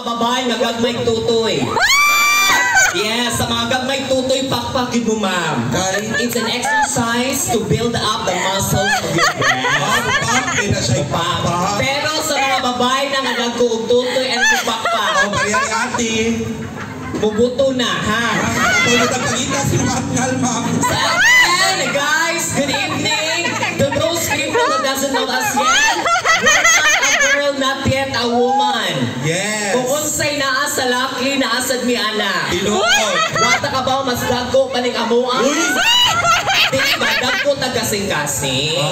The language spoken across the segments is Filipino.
mga babae nga gagmay tutoy. Yes, sa mga gagmay tutoy, pakpakid mo ma'am. It's an exercise to build up the muscles of your breast. Pero sa mga babae na nagagkuog tutoy, ano yung pakpak? O, kaya ni ate. Bubuto na, ha? Ito na tagpagita si Makal, ma'am. And guys, good evening. To those people who doesn't know us yet, we're not a girl, not yet a woman. Yes. Kung unsay naa sa laki, naasad mi ana. Tinuod. Wata ka ba mas dagko paning amuan? Uy! Di ba dagko tagasing-gasing?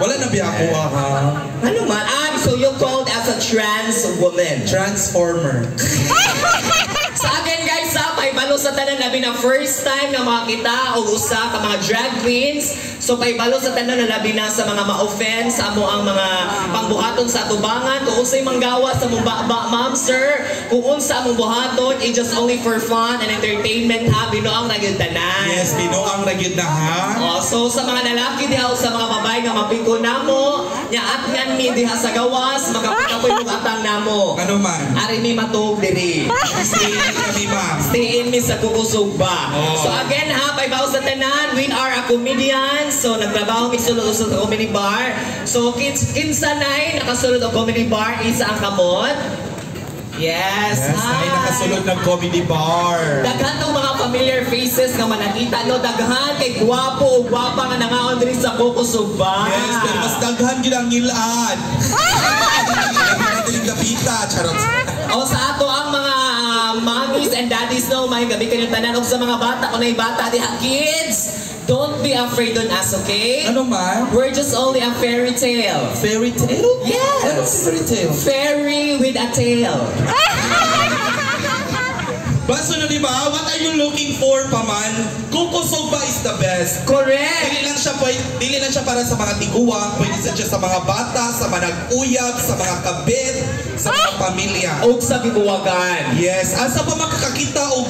Wala na biya ako, ha? Ano man? So you called as a trans woman. Transformer. Sa akin guys, paibalo sa tanan labi na first time na makita o usa ka mga drag queens. So paibalo sa tanan na labi na sa mga ma-offense amo ang mga pangbuhaton sa atubangan. Kung unsay manggawa sa mong ma'am sir, kung unsa among buhaton, it's just only for fun and entertainment ha. Binoang na gyud tanan. Yes, binoang na gyud na, ha? So sa mga lalaki diha o sa mga babae nga mapiko namo, nya atngan mi diha sa gawas, magapukapoy mong atang namo. Ano man? Ari mi matug diri. Stay in kami, ma'am. Stay in mi sa kukusog ba. So again ha, paibaw sa tanan, we are a comedian. So nagtrabaho mi sulod sa comedy bar. So kinsa nay nakasulod og comedy bar, isa ang kamot. Yes, ay nakasulod ng comedy bar. Daghan ng mga familiar faces nga manakita, no? Daghan kay gwapo o gwapa nga nangaon diri sa kukusog ba. Yes, pero mas daghan gyud ang ngilaan. Hindi gapita, charot. O sa ato ang mga mommies and daddies, no, may gabi kayong tanan og sa mga bata, kung ay bata diha, kids, don't be afraid on us, okay? Ano man? We're just only a fairy tale. Fairy tale? Yes! Ano si fairy tale? Fairy with a tail. Baso na diba? What are you looking for, paman? Kukusog ba is the best? Correct! Dili lang siya para sa mga tiguang, pwede siya sa mga bata, sa mga nag-uyab, sa mga kabit, sa mga pamilya. O sa bibuwagan. Yes, asa pa makakakita o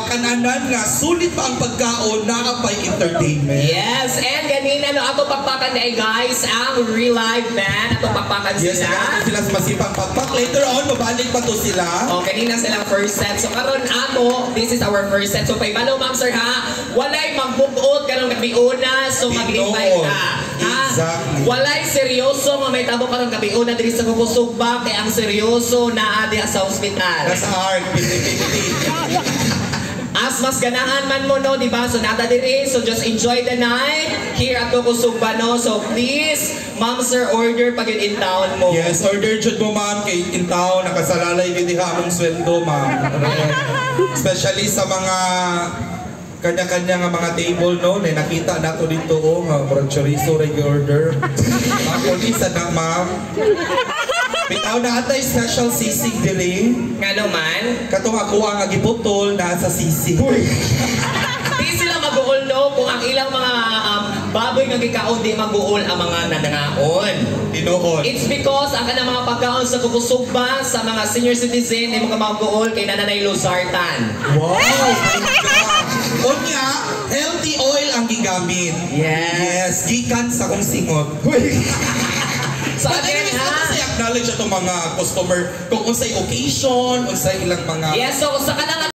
kananan nga sulit pa ang pagkaon na apay entertainment. Yes, and ganina no ato pagpakan na guys, ang real life band ato pagpakan Yes, sila. sila sa masipang pagpak. Later on, mabalik pa to sila. O, kanina silang first set. So karon ato, this is our first set. So paibalo ma'am sir ha, walay magbukod karong gabiuna, so mag-invite ka. Exactly. Walay seryoso nga may tabo karong gabiuna diri sa Kukusog ba, kay ang seryoso naa diha sa ospital. Nasa art, pili. As mas ganahan man mo no, di ba? So nata diri, so just enjoy the night here at Kukusog ba no. So please, ma'am sir, order pag in town mo. Yes, order jud mo ma'am kay in town nakasalalay gyud diha among sweldo ma'am. Especially sa mga kanya-kanya nga mga table no, na nakita nato dito nga murag chorizo ra order. Ako ni sa na ma'am. Bitaw na atay special sisig diri. Ngano man? Katong ako ang giputol na sa sisig. Di sila mag-uol no kung ang ilang mga baboy nga gikaon di mag-uol ang mga nanangaon. Tinuod. It's because ang kanang mga pagkaon sa Kukusog ba sa mga senior citizen di mo ka mag-uol kay nanay losartan. Wow! Unya, healthy oil ang gigamit. Yes, gikan sa kong singot. So again ha, acknowledge itong mga customer kung unsay occasion, unsay ilang mga yes, so sa kanang